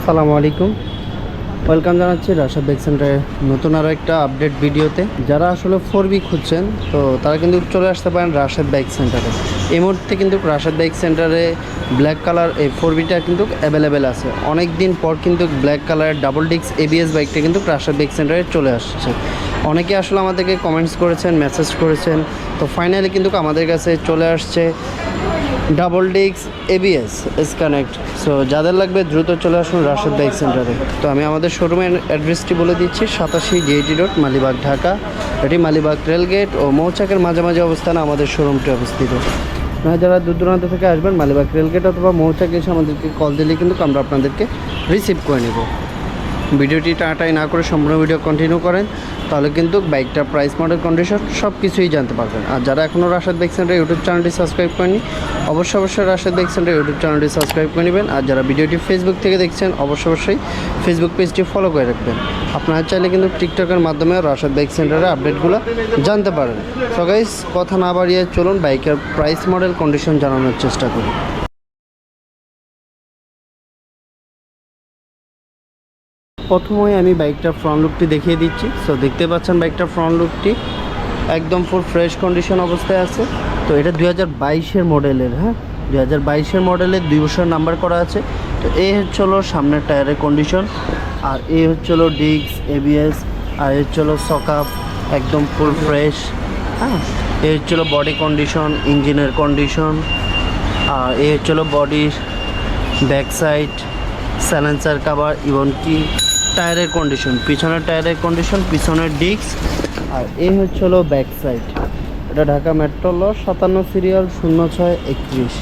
আসসালামু আলাইকুম, ওয়েলকাম জানাচ্ছি রাশেদ বাইক সেন্টারের নতুন আরও একটা আপডেট ভিডিওতে। যারা আসলে 4B খুঁজছেন তো তারা কিন্তু চলে আসতে পারেন রাশেদ বাইক সেন্টারে। এই মুহূর্তে কিন্তু রাশেদ বাইক সেন্টারে ব্ল্যাক কালার এই 4Bটা কিন্তু অ্যাভেলেবেল আছে। অনেক দিন পর কিন্তু ব্ল্যাক কালারের ডাবল ডিস্ক ABS বাইকটা কিন্তু রাশেদ বাইক সেন্টারে চলে আসছে। অনেকে আসলে আমাদেরকে কমেন্টস করেছেন, মেসেজ করেছেন, তো ফাইনালি কিন্তু আমাদের কাছে চলে আসছে double disc ABS connect. So যাদের লাগবে দ্রুত চলে আসুন রাশেদ বাইক সেন্টারে। তো আমি আমাদের শোরুমের অ্যাড্রেসটি বলে দিচ্ছি, 87 DIT রোড, মালিবাগ, ঢাকা। এটি মালিবাগ রেলগেট ও মৌচাকের মাঝামাঝি অবস্থানে আমাদের শোরুমটি অবস্থিত। যারা দূর দূরান্ত থেকে আসবেন মালিবাগ রেলগেট অথবা মৌচাকে এসে আমাদেরকে কল দিলে কিন্তু আমরা আপনাদেরকে রিসিভ করে নেব। ভিডিওটি টাটাই না করে সম্পূর্ণ ভিডিও কন্টিনিউ করেন, তাহলে কিন্তু বাইকটার প্রাইস, মডেল, কন্ডিশন সব কিছুই জানতে পারবেন। আর যারা এখনও রাশেদ বাইক সেন্টার ইউটিউব চ্যানেলটি সাবস্ক্রাইব করেনি, অবশ্যই রাশেদ বাইক সেন্টার ইউটিউব চ্যানেলটি সাবস্ক্রাইব করে নেবেন। আর যারা ভিডিওটি ফেসবুক থেকে দেখছেন অবশ্যই ফেসবুক পেজটি ফলো করে রাখবেন। আপনারা চাইলে কিন্তু টিকটকের মাধ্যমে রাশেদ বাইক সেন্টারের আপডেটগুলো জানতে পারেন। সো গাইস, কথা না বাড়িয়ে চলুন বাইকের প্রাইস, মডেল, কন্ডিশন জানানোর চেষ্টা করি। প্রথমেই আমি বাইকটার ফ্রন্ট লুকটি দেখিয়ে দিচ্ছি। সো দেখতে পাচ্ছেন বাইকটার ফ্রন্ট লুকটি একদম ফুল ফ্রেশ কন্ডিশন অবস্থায় আছে। তো এটা 2022-এর মডেলের, 2022-এর মডেলের 2 বছর নাম্বার করা আছে। তো এই হচ্ছে হলো সামনের টায়ারের কন্ডিশন, আর এই হচ্ছে হলো ডিস্ক ABS, আর এই হচ্ছে হলো সকাপ একদম ফুল ফ্রেশ। এই হচ্ছে হলো বডি কন্ডিশন, ইঞ্জিনের কন্ডিশন, আর এই হচ্ছে হলো বডির back side, silencer cover, even কি টায়ারের কন্ডিশন, পিছনের টায়ারের কন্ডিশন, পিছনের ডিস্ক। আর এই হচ্ছে হলো ব্যাক সাইড। এটা ঢাকা মেট্রো ল 57 সিরিয়াল 0631।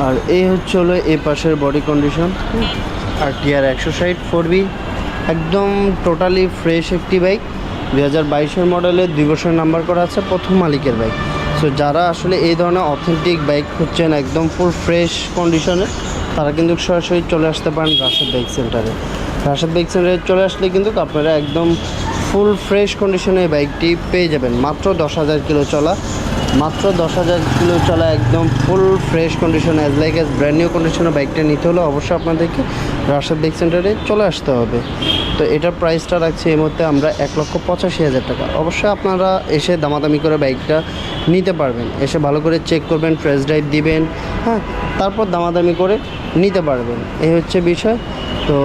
আর এই হচ্ছে হলো এই পাশের বডি কন্ডিশন। আর TR 160 4B একদম টোটালি ফ্রেশ একটি বাইক, 2022-এর মডেলের 2 বছর নাম্বার করা আছে, প্রথম মালিকের বাইক। সো যারা আসলে এই ধরনের অথেন্টিক বাইক খুঁজছেন একদম ফুল ফ্রেশ কন্ডিশনে, তারা কিন্তু সরাসরি চলে আসতে পারেন রাশেদ বাইক সেন্টারে। রাশেদ বাইক সেন্টারে চলে আসলে কিন্তু আপনারা একদম ফুল ফ্রেশ কন্ডিশনে এই বাইকটি পেয়ে যাবেন। মাত্র 10,000 কিলো চলা, মাত্র 10,000 কিলো চলা, একদম ফুল ফ্রেশ কন্ডিশনে, as like as brand new কন্ডিশনে বাইকটা নিতে হলে অবশ্যই আপনাদেরকে রাশেদ বাইক সেন্টারে চলে আসতে হবে। তো এটার প্রাইসটা রাখছি এই মুহূর্তে আমরা 1,85,000 টাকা। অবশ্যই আপনারা এসে দামাদামি করে বাইকটা নিতে পারবেন, এসে ভালো করে চেক করবেন, টেস্ট ড্রাইভ দিবেন, তারপর দামাদামি করে নিতে পারবেন। এই হচ্ছে বিষয়। তো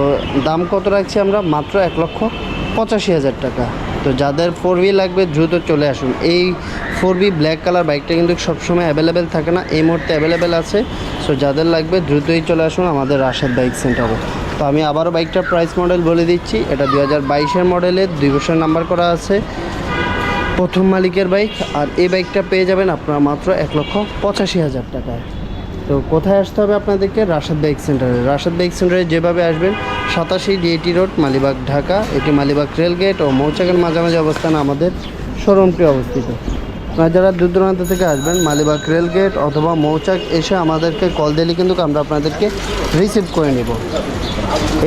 দাম কত রাখছি আমরা? মাত্র 1,85,000 টাকা। তো যাদের 4B লাগবে দ্রুত চলে আসুন। এই 4B ব্ল্যাক কালার বাইকটা কিন্তু সবসময় অ্যাভেলেবেল থাকে না, এই মুহূর্তে অ্যাভেলেবেল আছে। সো যাদের লাগবে দ্রুতই চলে আসুন আমাদের রাশেদ বাইক সেন্টারে। তো আমি আবারও বাইকটার প্রাইস, মডেল বলে দিচ্ছি। এটা 2022-এর মডেলের 2 বছর নাম্বার করা আছে, প্রথম মালিকের বাইক। আর এই বাইকটা পেয়ে যাবেন আপনারা মাত্র 1,85,000 টাকায়। তো কোথায় আসতে হবে আপনাদেরকে? রাশেদ বাইক সেন্টারে। রাশেদ বাইক সেন্টারে যেভাবে আসবেন, 87 DIT রোড, মালিবাগ, ঢাকা। এটি মালিবাগ রেলগেট ও মৌচাকের মাঝামাঝি অবস্থানে আমাদের শোরুমটি অবস্থিত। আপনারা যারা দূর দূরান্ত থেকে আসবেন মালিবাগ রেলগেট অথবা মৌচাক এসে আমাদেরকে কল দিলে কিন্তু আমরা আপনাদেরকে রিসিভ করে নেব।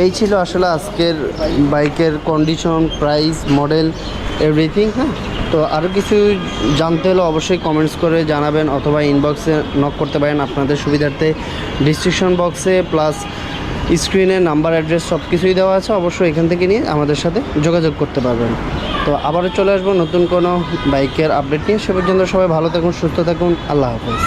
এই ছিল আসলে আজকের বাইকের কন্ডিশন, প্রাইস, মডেল, এভরিথিং। তো আরও কিছু জানতে হলে অবশ্যই কমেন্টস করে জানাবেন অথবা ইনবক্সে নক করতে পারেন আপনাদের সুবিধার্থে। ডিসক্রিপশন বক্সে প্লাস স্ক্রিনে নাম্বার, অ্যাড্রেস সব কিছুই দেওয়া আছে, অবশ্যই এখান থেকে নিয়ে আমাদের সাথে যোগাযোগ করতে পারবেন। তো আবারও চলে আসবো নতুন কোনো বাইকের আপডেট নিয়ে। সে পর্যন্ত সবাই ভালো থাকুন, সুস্থ থাকুন, আল্লাহ হাফেজ।